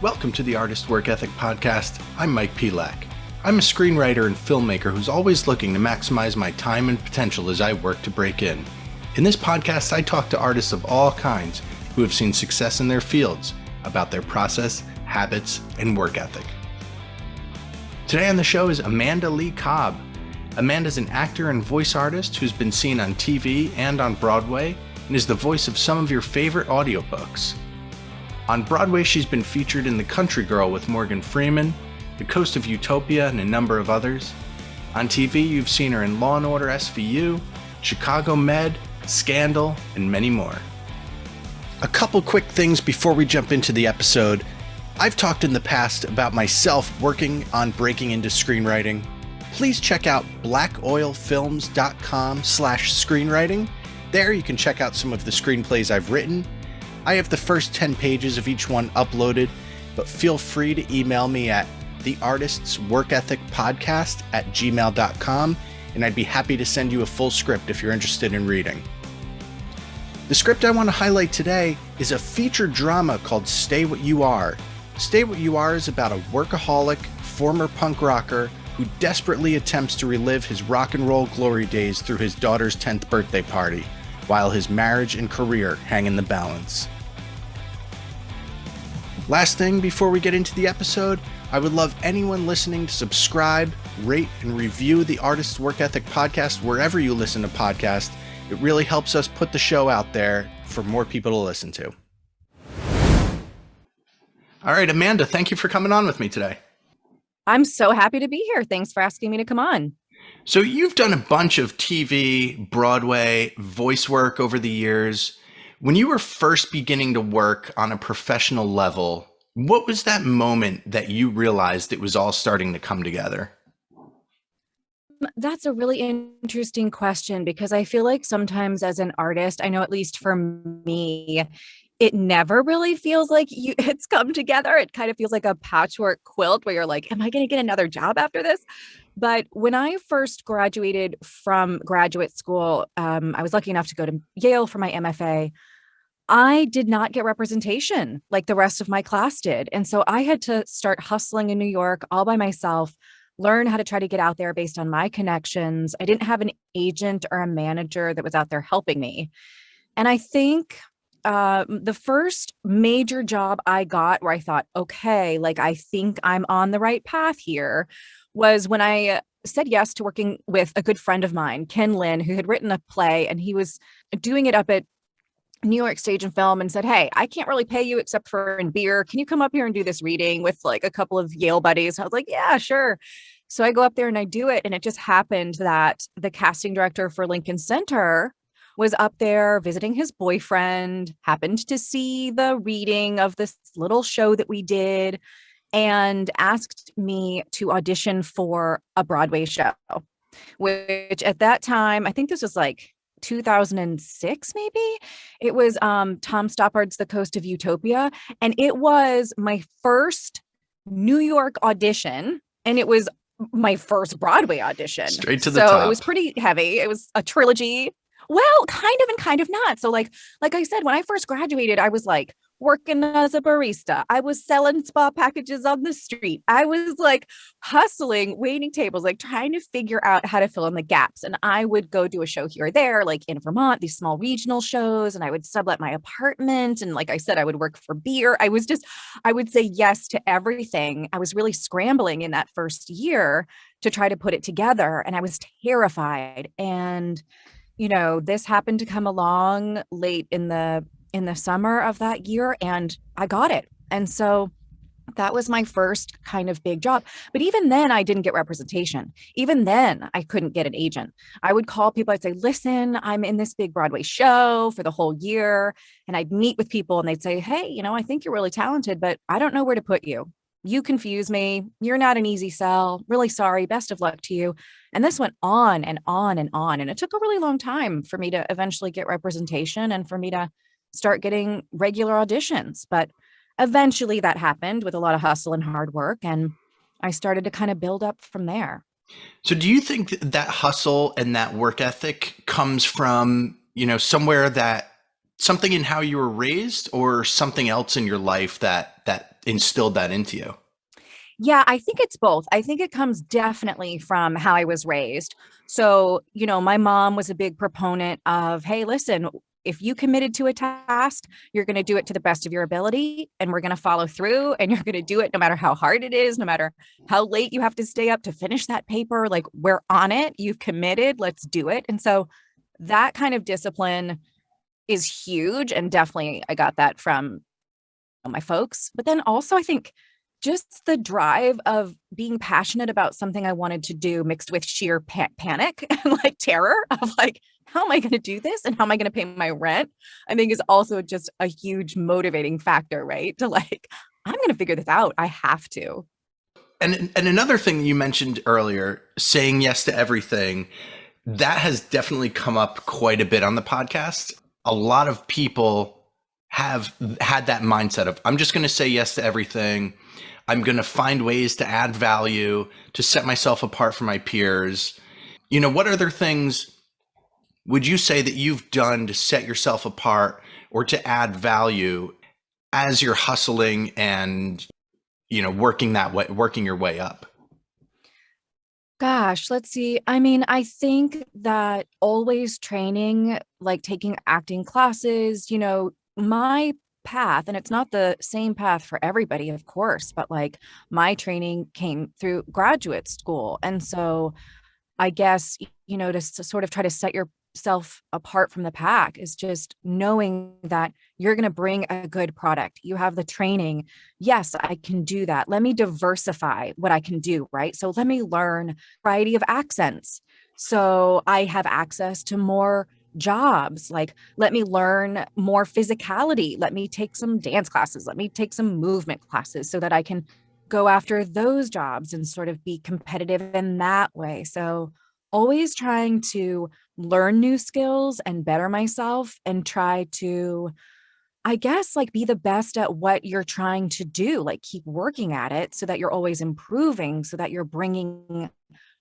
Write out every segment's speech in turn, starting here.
Welcome to the Artist Work Ethic Podcast. I'm Mike Pelak. I'm a screenwriter and filmmaker who's always looking to maximize my time and potential as I work to break in. In this podcast, I talk to artists of all kinds who have seen success in their fields about their process, habits, and work ethic. Today on the show is Amanda Leigh Cobb. Amanda's an actor and voice artist who's been seen on TV and on Broadway and is the voice of some of your favorite audiobooks. On Broadway, she's been featured in The Country Girl with Morgan Freeman, The Coast of Utopia, and a number of others. On TV, you've seen her in Law & Order SVU, Chicago Med, Scandal, and many more. A couple quick things before we jump into the episode. I've talked in the past about myself working on breaking into screenwriting. Please check out blackoilfilms.com/screenwriting. There you can check out some of the screenplays I've written. I have the first 10 pages of each one uploaded, but feel free to email me at theartistsworkethicpodcast@gmail.com, and I'd be happy to send you a full script if you're interested in reading. The script I want to highlight today is a feature drama called Stay What You Are. Stay What You Are is about a workaholic, former punk rocker who desperately attempts to relive his rock and roll glory days through his daughter's 10th birthday party, while his marriage and career hang in the balance. Last thing before we get into the episode, I would love anyone listening to subscribe, rate, and review the Artist's Work Ethic Podcast wherever you listen to podcasts. It really helps us put the show out there for more people to listen to. All right, Amanda, thank you for coming on with me today. I'm so happy to be here. Thanks for asking me to come on. So you've done a bunch of TV, Broadway, voice work over the years. When you were first beginning to work on a professional level, what was that moment that you realized it was all starting to come together? That's a really interesting question because I feel like sometimes as an artist, I know at least for me, it never really feels like it's come together. It kind of feels like a patchwork quilt where you're like, am I going to get another job after this? But when I first graduated from graduate school, I was lucky enough to go to Yale for my MFA. I did not get representation like the rest of my class did. And so I had to start hustling in New York all by myself, learn how to try to get out there based on my connections. I didn't have an agent or a manager that was out there helping me. And I think the first major job I got where I thought, okay, like I think I'm on the right path here, was when I said yes to working with a good friend of mine, Ken Lin, who had written a play, and he was doing it up at New York Stage and Film, and said, hey, I can't really pay you except for in beer. Can you come up here and do this reading with like a couple of Yale buddies? I was like, yeah, sure. So I go up there and I do it. And it just happened that the casting director for Lincoln Center was up there visiting his boyfriend, happened to see the reading of this little show that we did, and asked me to audition for a Broadway show, which at that time, I think this was like 2006, maybe. It was Tom Stoppard's The Coast of Utopia. And it was my first New York audition. And it was my first Broadway audition. Straight to the top. So it was pretty heavy. It was a trilogy. Well, kind of and kind of not. So like I said, when I first graduated, I was like working as a barista. I was selling spa packages on the street. I was like hustling, waiting tables, like trying to figure out how to fill in the gaps. And I would go do a show here or there, like in Vermont, these small regional shows, and I would sublet my apartment. And like I said, I would work for beer. I would say yes to everything. I was really scrambling in that first year to try to put it together. And I was terrified. And you know, this happened to come along late in the summer of that year, and I got it. And so that was my first kind of big job. But even then, I didn't get representation. Even then, I couldn't get an agent. I would call people. I'd say, listen, I'm in this big Broadway show for the whole year. And I'd meet with people and they'd say, hey, you know, I think you're really talented, but I don't know where to put you. You confuse me. You're not an easy sell. Really sorry. Best of luck to you. And this went on and on and on. And it took a really long time for me to eventually get representation and for me to start getting regular auditions. But eventually that happened with a lot of hustle and hard work. And I started to kind of build up from there. So do you think that hustle and that work ethic comes from, somewhere that something in how you were raised or something else in your life that instilled that into you? Yeah, I think it's both. I think it comes definitely from how I was raised. So, my mom was a big proponent of, hey, listen, if you committed to a task, you're going to do it to the best of your ability and we're going to follow through and you're going to do it no matter how hard it is, no matter how late you have to stay up to finish that paper. Like, we're on it. You've committed. Let's do it. And so that kind of discipline is huge. And definitely I got that from my folks. But then also, I think just the drive of being passionate about something I wanted to do mixed with sheer panic and like terror of like, how am I going to do this? And how am I going to pay my rent? I think is also just a huge motivating factor, right? To like, I'm going to figure this out. I have to. And another thing you mentioned earlier, saying yes to everything, that has definitely come up quite a bit on the podcast. A lot of people have had that mindset of, I'm just going to say yes to everything. I'm going to find ways to add value, to set myself apart from my peers. What other things would you say that you've done to set yourself apart or to add value as you're hustling and, working that way, working your way up? Gosh, let's see. I mean, I think that always training, like taking acting classes, my path, and it's not the same path for everybody, of course, but like my training came through graduate school. And so I guess, to sort of try to set yourself apart from the pack is just knowing that you're going to bring a good product. You have the training. Yes, I can do that. Let me diversify what I can do, right? So let me learn a variety of accents. So I have access to more jobs. Like, let me learn more physicality. Let me take some dance classes. Let me take some movement classes so that I can go after those jobs and sort of be competitive in that way. So always trying to learn new skills and better myself and try to, I guess, like be the best at what you're trying to do, like keep working at it so that you're always improving, so that you're bringing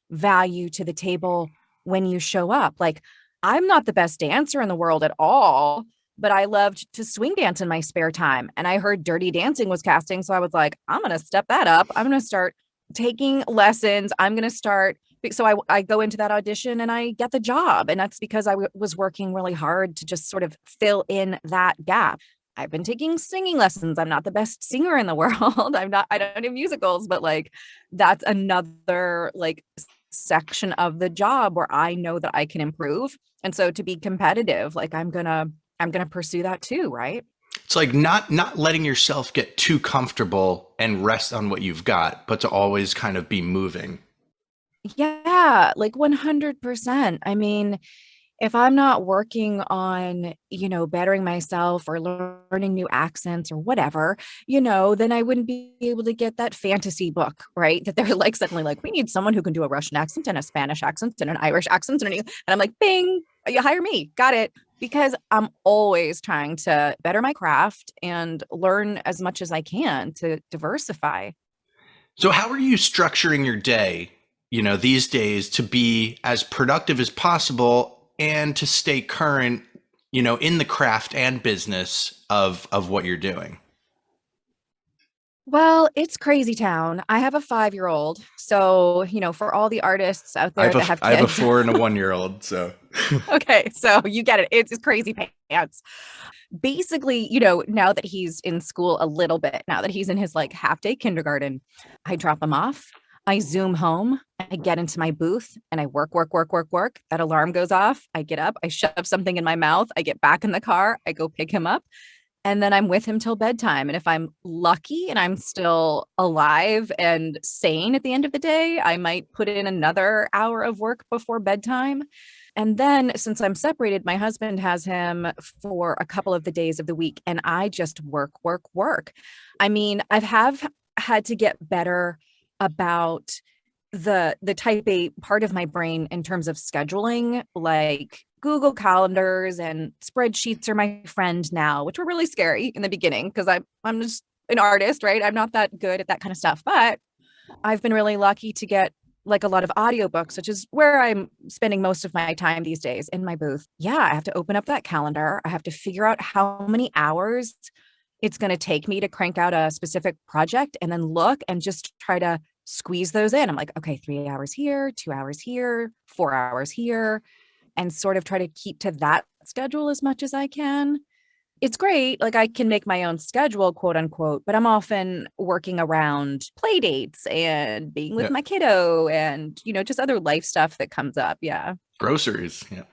value to the table when you show up. Like, I'm not the best dancer in the world at all, but I loved to swing dance in my spare time. And I heard Dirty Dancing was casting. So I was like, I'm going to step that up. I'm going to start taking lessons. I'm going to start. So I go into that audition and I get the job. And that's because I was working really hard to just sort of fill in that gap. I've been taking singing lessons. I'm not the best singer in the world. I don't do musicals, but like that's another like section of the job where I know that I can improve. And so to be competitive, like I'm gonna pursue that too, right? It's like not letting yourself get too comfortable and rest on what you've got, but to always kind of be moving. Yeah, like 100%. I mean, if I'm not working on, bettering myself or learning new accents or whatever, then I wouldn't be able to get that fantasy book, right? That they're like suddenly like, we need someone who can do a Russian accent and a Spanish accent and an Irish accent. And I'm like, bing, you hire me. Got it. Because I'm always trying to better my craft and learn as much as I can to diversify. So how are you structuring your day, these days to be as productive as possible and to stay current, in the craft and business of what you're doing? Well, it's crazy town. I have a 5-year-old. So, for all the artists out there that have I have a kids. 4 and a 1-year-old, so Okay, so you get it. It's crazy pants. Basically, now that he's in school a little bit, now that he's in his like half day kindergarten, I drop him off. I zoom home, I get into my booth and I work, work, work, work, work. That alarm goes off. I get up, I shove something in my mouth. I get back in the car. I go pick him up. And then I'm with him till bedtime. And if I'm lucky and I'm still alive and sane at the end of the day, I might put in another hour of work before bedtime. And then since I'm separated, my husband has him for a couple of the days of the week and I just work, work, work. I mean, I've had to get better about the type A part of my brain in terms of scheduling, like Google calendars and spreadsheets are my friend now, which were really scary in the beginning because I'm just an artist, right? I'm not that good at that kind of stuff, but I've been really lucky to get like a lot of audiobooks, which is where I'm spending most of my time these days in my booth. Yeah, I have to open up that calendar. I have to figure out how many hours it's going to take me to crank out a specific project and then look and just try to squeeze those in. I'm like, okay, 3 hours here, 2 hours here, 4 hours here, and sort of try to keep to that schedule as much as I can. It's great. Like I can make my own schedule, quote unquote, but I'm often working around play dates and being with Yeah. my kiddo and, just other life stuff that comes up. Yeah. Groceries. Yeah.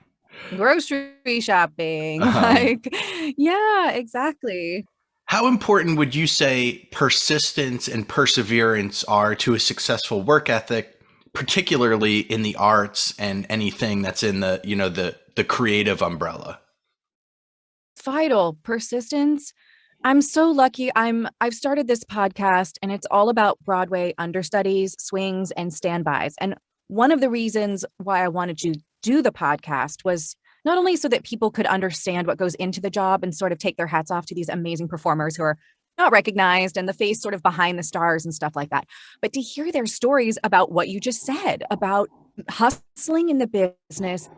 Grocery shopping. Um, Like, yeah, exactly. how important would you say persistence and perseverance are to a successful work ethic, particularly in the arts and anything that's in the creative umbrella? Vital persistence. I'm so lucky. I've started this podcast and it's all about Broadway understudies, swings, and standbys. And one of the reasons why I wanted to do the podcast was not only so that people could understand what goes into the job and sort of take their hats off to these amazing performers who are not recognized and the face sort of behind the stars and stuff like that, but to hear their stories about what you just said about hustling in the business.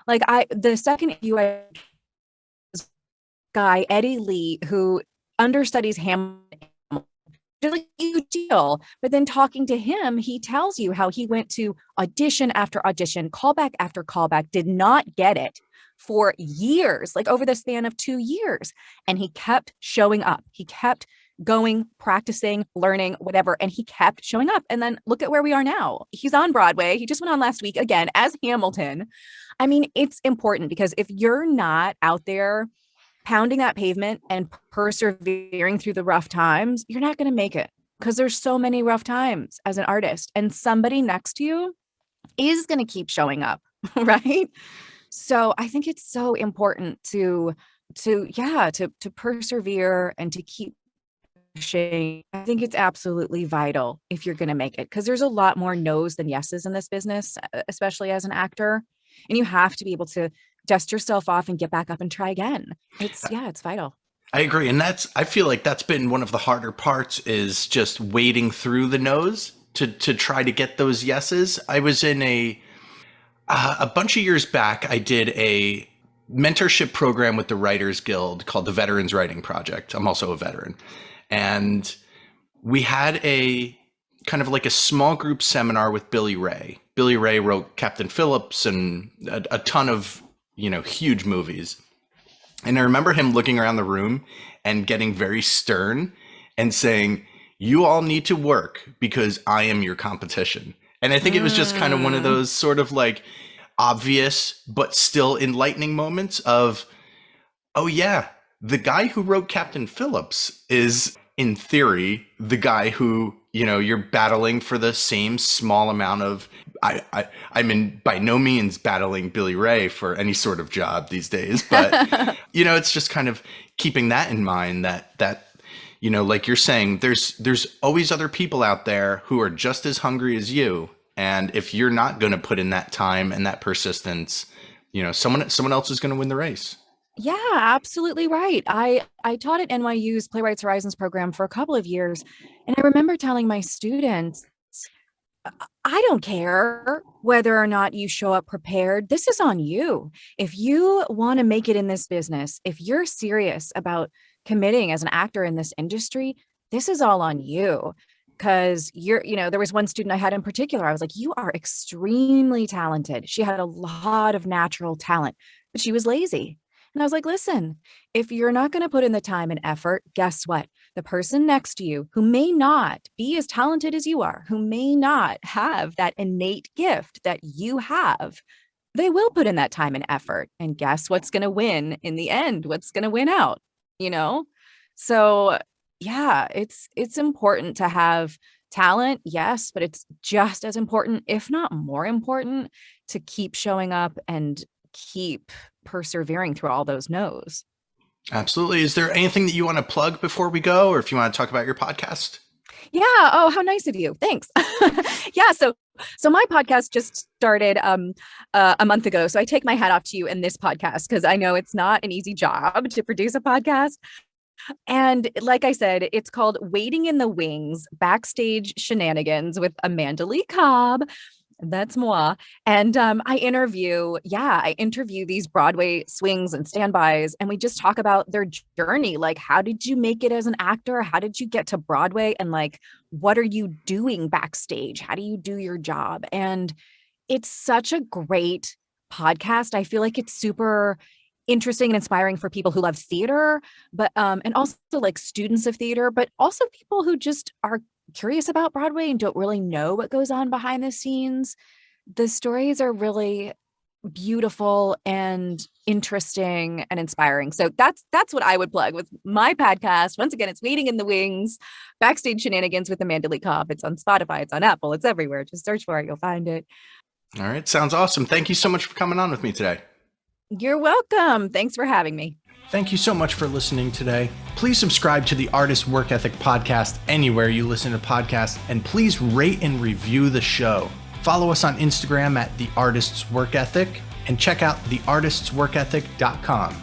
Like the second I guy, Eddie Lee, who understudies Hamilton, really huge deal. But then talking to him, he tells you how he went to audition after audition, callback after callback, did not get it for years, like over the span of 2 years. And he kept showing up. He kept going, practicing, learning, whatever. And he kept showing up. And then look at where we are now. He's on Broadway. He just went on last week again as Hamilton. I mean, it's important because if you're not out there pounding that pavement and persevering through the rough times, you're not going to make it because there's so many rough times as an artist and somebody next to you is going to keep showing up. Right. So I think it's so important to persevere and to keep pushing. I think it's absolutely vital if you're going to make it because there's a lot more no's than yeses in this business, especially as an actor. And you have to be able to dust yourself off and get back up and try again. It's vital. I agree. And I feel like that's been one of the harder parts is just wading through the no's to try to get those yeses. I was in a bunch of years back, I did a mentorship program with the Writers Guild called the Veterans Writing Project. I'm also a veteran. And we had a kind of like a small group seminar with Billy Ray. Billy Ray wrote Captain Phillips and a ton of, huge movies. And I remember him looking around the room and getting very stern and saying, "You all need to work because I am your competition." And I think it was just kind of one of those sort of like obvious, but still enlightening moments of, oh yeah, the guy who wrote Captain Phillips is in theory the guy who, you're battling for the same small amount of, I'm by no means battling Billy Ray for any sort of job these days, but it's just kind of keeping that in mind that like you're saying, there's always other people out there who are just as hungry as you. And if you're not going to put in that time and that persistence, someone else is going to win the race. Yeah, absolutely right. I taught at NYU's Playwrights Horizons program for a couple of years. And I remember telling my students, I don't care whether or not you show up prepared. This is on you. If you want to make it in this business, if you're serious about committing as an actor in this industry, this is all on you. Because there was one student I had in particular. I was like, you are extremely talented. She had a lot of natural talent, but she was lazy. And I was like, listen, if you're not going to put in the time and effort, guess what? The person next to you who may not be as talented as you are, who may not have that innate gift that you have, they will put in that time and effort. And guess what's going to win in the end? What's going to win out? So yeah, it's important to have talent, yes, but it's just as important, if not more important, to keep showing up and keep persevering through all those no's. Absolutely. Is there anything that you want to plug before we go, or if you want to talk about your podcast? Yeah. Oh, how nice of you. Thanks. Yeah. So my podcast just started a month ago. So I take my hat off to you in this podcast because I know it's not an easy job to produce a podcast. And like I said, it's called Waiting in the Wings, Backstage Shenanigans with Amanda Leigh Cobb. That's moi. And I interview these Broadway swings and standbys, and we just talk about their journey. Like, how did you make it as an actor? How did you get to Broadway? And like, what are you doing backstage? How do you do your job? And it's such a great podcast. I feel like it's super interesting and inspiring for people who love theater, but and also like students of theater, but also people who just are curious about Broadway and don't really know what goes on behind the scenes. The stories are really beautiful and interesting and inspiring. So that's what I would plug with my podcast. Once again, it's Waiting in the Wings, Backstage Shenanigans with Amanda Leigh Cobb. It's on Spotify, it's on Apple, it's everywhere. Just search for it, you'll find it. All right, sounds awesome. Thank you so much for coming on with me today. You're welcome. Thanks for having me. Thank you so much for listening today. Please subscribe to the Artist Work Ethic podcast anywhere you listen to podcasts, and please rate and review the show. Follow us on Instagram at The Artist's Work Ethic, and check out theartistsworkethic.com.